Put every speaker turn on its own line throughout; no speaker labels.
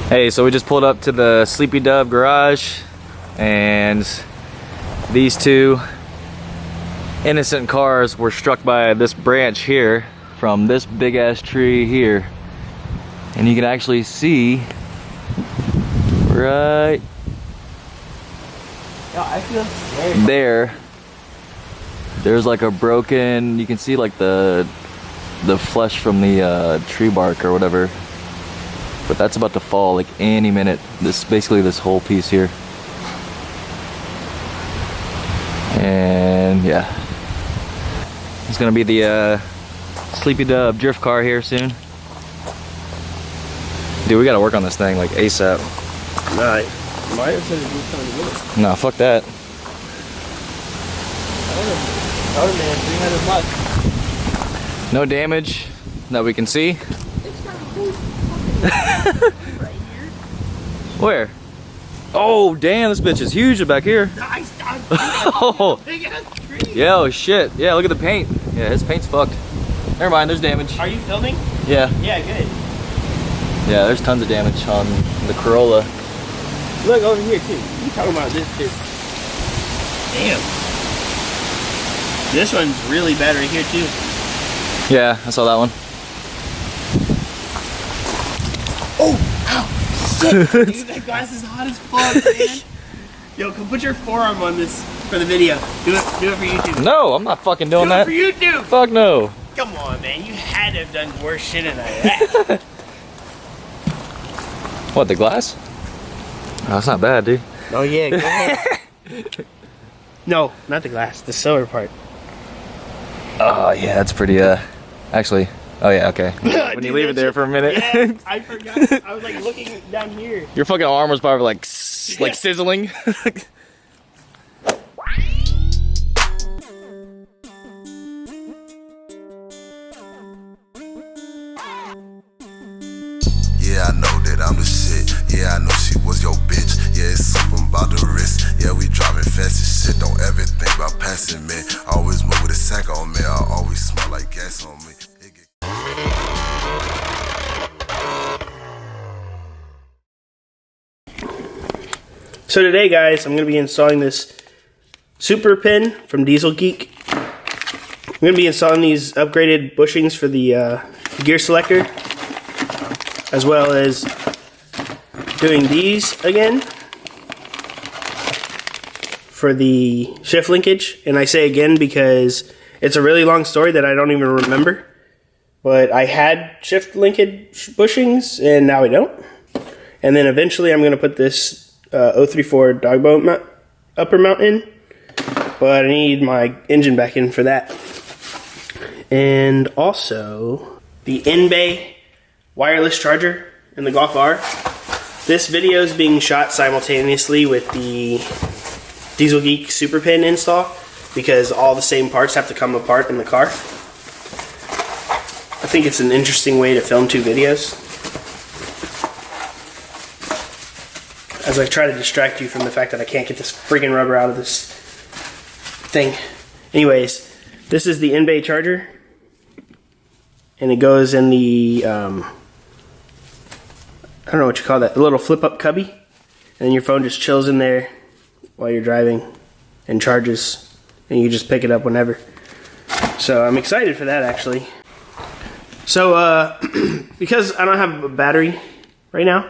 Hey, so we just pulled up to the Sleepy Dove garage, and these two innocent cars were struck by this branch here from this big ass tree here. And you can actually see right there's like a broken, you can see like the flesh from the tree bark or whatever. But that's about to fall like any minute. Basically this whole piece here. And yeah, it's gonna be the Sleepy Dove drift car here soon. Dude, we gotta work on this thing like ASAP.
Nah, Mario said he was coming to get it.
Nah, fuck that.
Oh man, 300 bucks.
No damage that we can see.
It's got a whole fucking right here.
Where? Oh damn, this bitch is huge back here.
Nice,
Oh.
big ass tree.
Yeah, oh shit. Yeah, look at the paint. Yeah, his paint's fucked. Never mind, there's damage.
Are you filming?
Yeah.
Yeah, good.
Yeah, there's tons of damage on the Corolla.
Look over here too. You talking about this too? Damn. This one's really bad right here too.
Yeah, I saw that one.
Oh, ow, shit. Dude, that glass is hot as fuck, man. Yo, come put your forearm on this for the video. Do it for YouTube.
No, I'm not fucking doing that.
Do it for YouTube.
Fuck no.
Come on, man. You had to have done worse shit than that.
What, the glass? Oh, that's not bad, dude.
Oh yeah, go ahead. No, not the glass. The silver part.
Oh yeah, that's pretty. Actually, oh yeah, okay. When
Dude,
you leave it there for a minute.
Yeah, I forgot. I was like looking down here.
Your fucking arm was probably like sizzling.
Yeah, I know that I'm the shit. Yeah, I know she was your bitch. Yeah, it's something about the wrist. Yeah, we driving fast as shit. Don't ever think about passing me. Always move with a sack on me. I always smell like gas on me.
So today, guys, I'm going to be installing this super pin from DIESELGEEK. I'm going to be installing these upgraded bushings for the gear selector, as well as doing these again for the shift linkage. And I say again because it's a really long story that I don't even remember. But I had shift linkage bushings and now I don't. And then eventually I'm going to put this 034 dog boat upper mount in. But I need my engine back in for that. And also the in-bay wireless charger in the Golf R. This video is being shot simultaneously with the DIESELGEEK Super Pin install because all the same parts have to come apart in the car. I think it's an interesting way to film two videos, as I try to distract you from the fact that I can't get this friggin' rubber out of this thing. Anyways, this is the in-bay charger, and it goes in the I don't know what you call that, the little flip-up cubby, and your phone just chills in there while you're driving and charges, and you just pick it up whenever. So I'm excited for that, actually. So because I don't have a battery right now,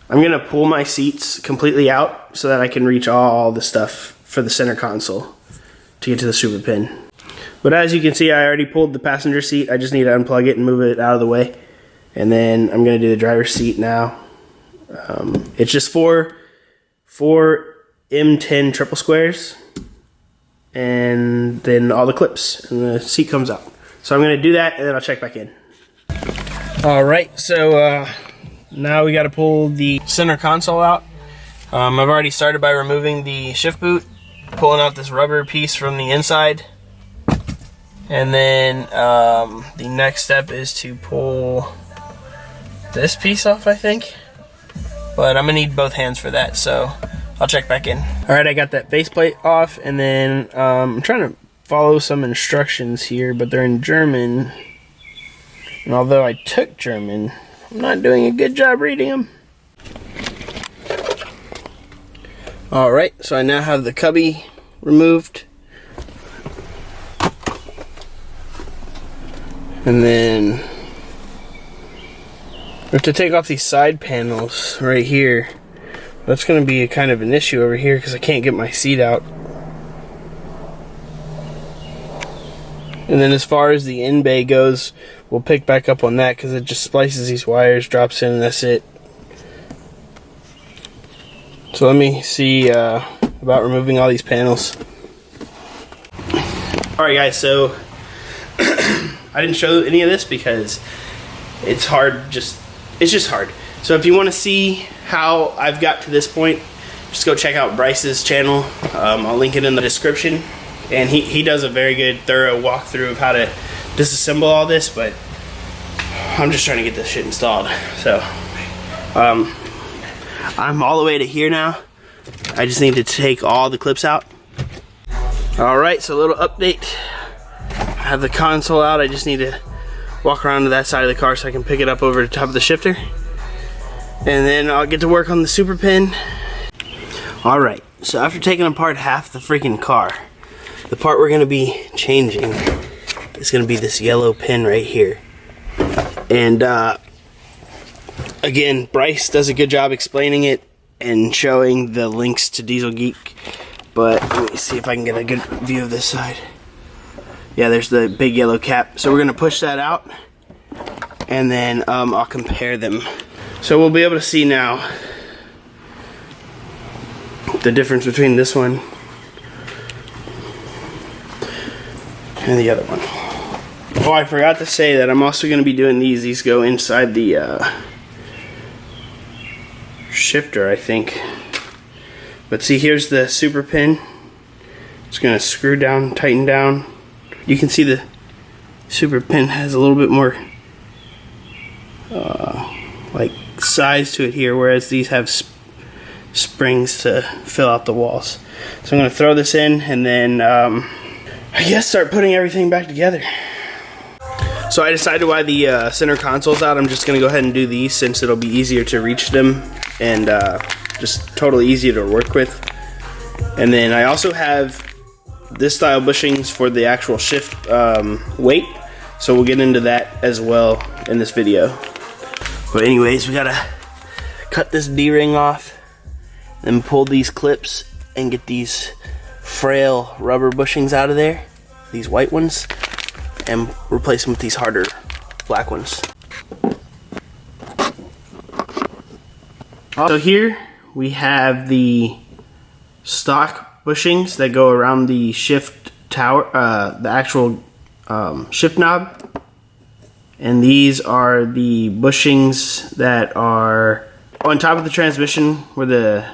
I'm gonna pull my seats completely out so that I can reach all the stuff for the center console to get to the super pin. But as you can see, I already pulled the passenger seat. I just need to unplug it and move it out of the way. And then I'm going to do the driver's seat now. It's just four M10 triple squares. And then all the clips. And the seat comes out. So I'm going to do that and then I'll check back in. Alright, so now we got to pull the center console out. I've already started by removing the shift boot. Pulling out this rubber piece from the inside. And then the next step is to pull this piece off, I think. But I'm gonna need both hands for that, so I'll check back in. Alright, I got that faceplate off, and then I'm trying to follow some instructions here, but they're in German. And although I took German, I'm not doing a good job reading them. Alright, so I now have the cubby removed. And then we have to take off these side panels right here. That's going to be kind of an issue over here because I can't get my seat out. And then as far as the in bay goes, we'll pick back up on that because it just splices these wires, drops in, and that's it. So let me see about removing all these panels. Alright guys, so I didn't show any of this because it's hard, it's just hard. So if you want to see how I've got to this point, just go check out Bryce's channel. I'll link it in the description. And he does a very good, thorough walkthrough of how to disassemble all this, but I'm just trying to get this shit installed. So, I'm all the way to here now. I just need to take all the clips out. Alright, so a little update. I have the console out. I just need to walk around to that side of the car so I can pick it up over the top of the shifter. And then I'll get to work on the super pin. Alright, so after taking apart half the freaking car, the part we're going to be changing is going to be this yellow pin right here. And again, Bryce does a good job explaining it and showing the links to DIESELGEEK. But let me see if I can get a good view of this side. Yeah, there's the big yellow cap. So we're going to push that out and then I'll compare them. So we'll be able to see now the difference between this one and the other one. Oh, I forgot to say that I'm also going to be doing these. These go inside the shifter, I think. But see, here's the super pin. It's going to screw down, tighten down. You can see the super pin has a little bit more like size to it here, whereas these have springs to fill out the walls. So I'm going to throw this in and then I guess start putting everything back together. So I decided while the center console's out, I'm just going to go ahead and do these since it'll be easier to reach them and just totally easy to work with. And then I also have this style bushings for the actual shift weight, so we'll get into that as well in this video. But anyways, we gotta cut this D-ring off, then pull these clips and get these frail rubber bushings out of there, these white ones, and replace them with these harder black ones. So here we have the stock bushings that go around the shift tower, the actual shift knob. And these are the bushings that are on top of the transmission where the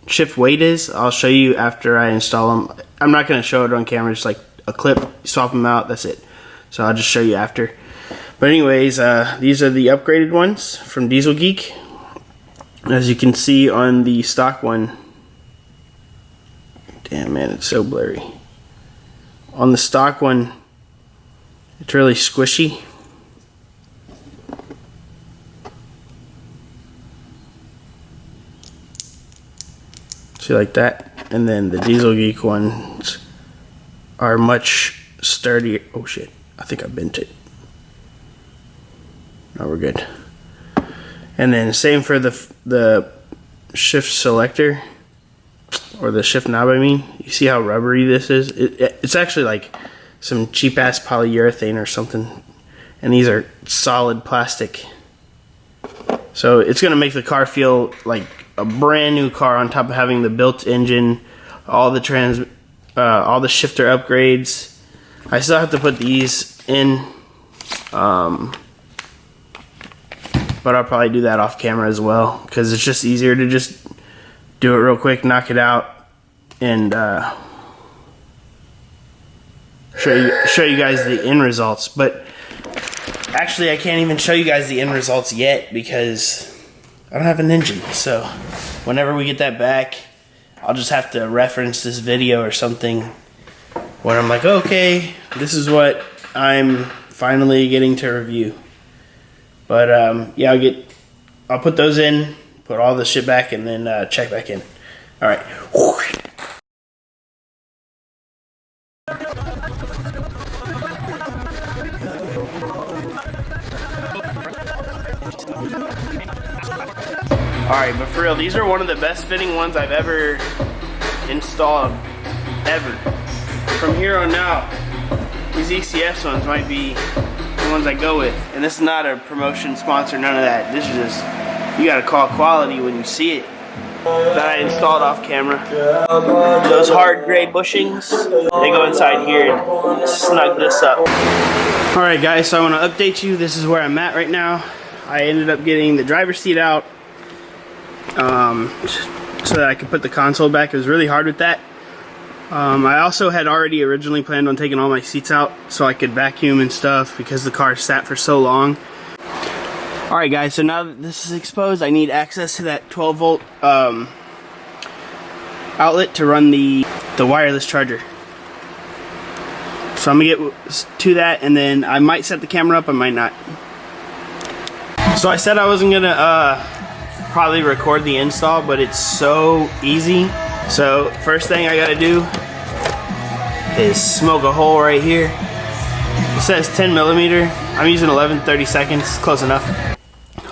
shift weight is. I'll show you after I install them. I'm not going to show it on camera, just like a clip, swap them out, that's it. So I'll just show you after. But anyways, these are the upgraded ones from DIESELGEEK. As you can see on the stock one, damn man, it's so blurry. On the stock one, it's really squishy. See, like that. And then the DIESELGEEK ones are much sturdier. Oh shit, I think I bent it. No, we're good. And then same for the shift selector, or the shift knob, I mean. You see how rubbery this is? It's actually like some cheap ass polyurethane or something. And these are solid plastic. So it's gonna make the car feel like a brand new car on top of having the built engine, all the shifter upgrades. I still have to put these in, but I'll probably do that off camera as well because it's just easier to just do it real quick, knock it out, and show you guys the end results. But actually, I can't even show you guys the end results yet because I don't have an engine. So whenever we get that back, I'll just have to reference this video or something when I'm like, okay, this is what I'm finally getting to review. But yeah, I'll put those in, put all the shit back, and then check back in. All right. Alright, but for real, these are one of the best fitting ones I've ever installed, ever. From here on out, these ECS ones might be the ones I go with. And this is not a promotion sponsor, none of that. This is just, you gotta call quality when you see it. That I installed off camera. Those hard gray bushings, they go inside here and snug this up. Alright guys, so I want to update you. This is where I'm at right now. I ended up getting the driver's seat out so that I could put the console back. It was really hard with that. I also had already originally planned on taking all my seats out so I could vacuum and stuff because the car sat for so long. Alright guys, so now that this is exposed, I need access to that 12 volt outlet to run the wireless charger. So I'm gonna get to that, and then I might set the camera up, I might not. So I said I wasn't gonna probably record the install, but it's so easy. So first thing I gotta do is smoke a hole right here. It says 10 millimeter. I'm using 11/32, close enough.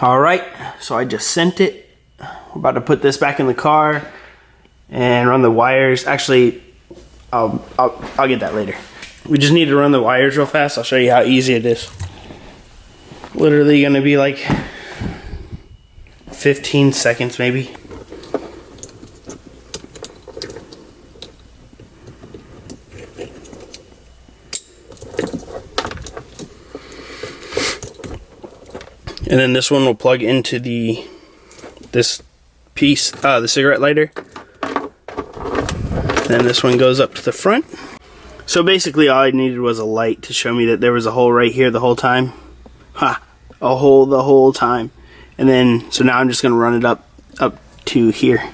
All right, so I just sent it. We're about to put this back in the car and run the wires. Actually, I'll get that later. We just need to run the wires real fast. I'll show you how easy it is. Literally gonna be like 15 seconds maybe. And then this one will plug into this piece, the cigarette lighter. Then this one goes up to the front. So basically all I needed was a light to show me that there was a hole right here the whole time. Ha! A hole the whole time. And then, so now I'm just gonna run it up to here.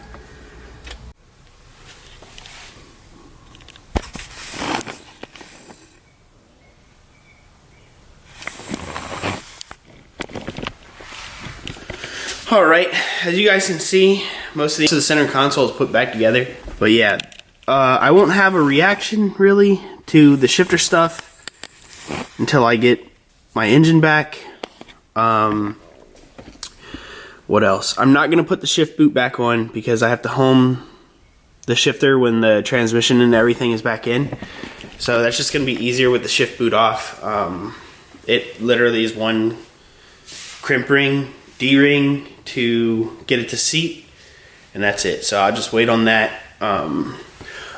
Alright, as you guys can see, most of the center console is put back together. But yeah, I won't have a reaction really to the shifter stuff until I get my engine back. What else? I'm not going to put the shift boot back on because I have to home the shifter when the transmission and everything is back in. So that's just going to be easier with the shift boot off. It literally is one crimp ring, D-ring to get it to seat, and that's it. So I'll just wait on that.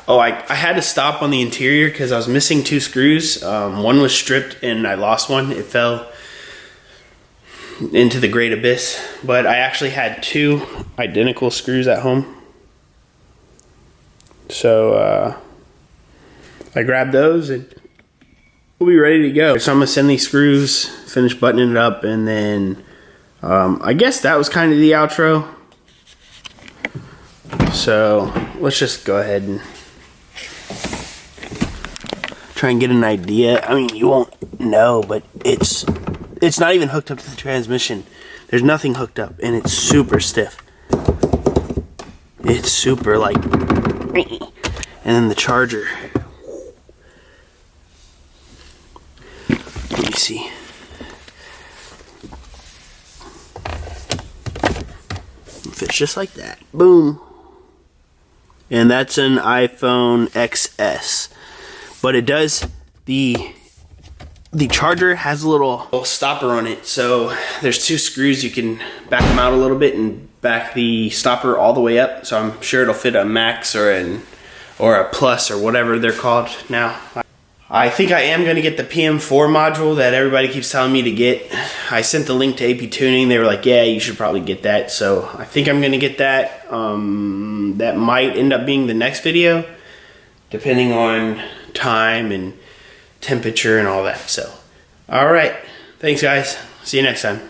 Oh, I had to stop on the interior because I was missing 2 screws. One was stripped and I lost one. It fell into the great abyss. But I actually had 2 identical screws at home. So I grabbed those and we'll be ready to go. So I'm going to send these screws, finish buttoning it up, and then I guess that was kind of the outro. So let's just go ahead and try and get an idea. I mean, you won't know, but it's not even hooked up to the transmission. There's nothing hooked up, and it's super stiff. It's super like, and then the charger. Let me see. It fits just like that. Boom. And that's an iPhone XS. But it does, the charger has a little stopper on it. So there's 2 screws. You can back them out a little bit and back the stopper all the way up. So I'm sure it'll fit a Max or a Plus or whatever they're called now. I think I am going to get the PM4 module that everybody keeps telling me to get. I sent the link to APTuning. They were like, yeah, you should probably get that. So I think I'm going to get that. That might end up being the next video, depending on time and temperature and all that. So, all right. Thanks, guys. See you next time.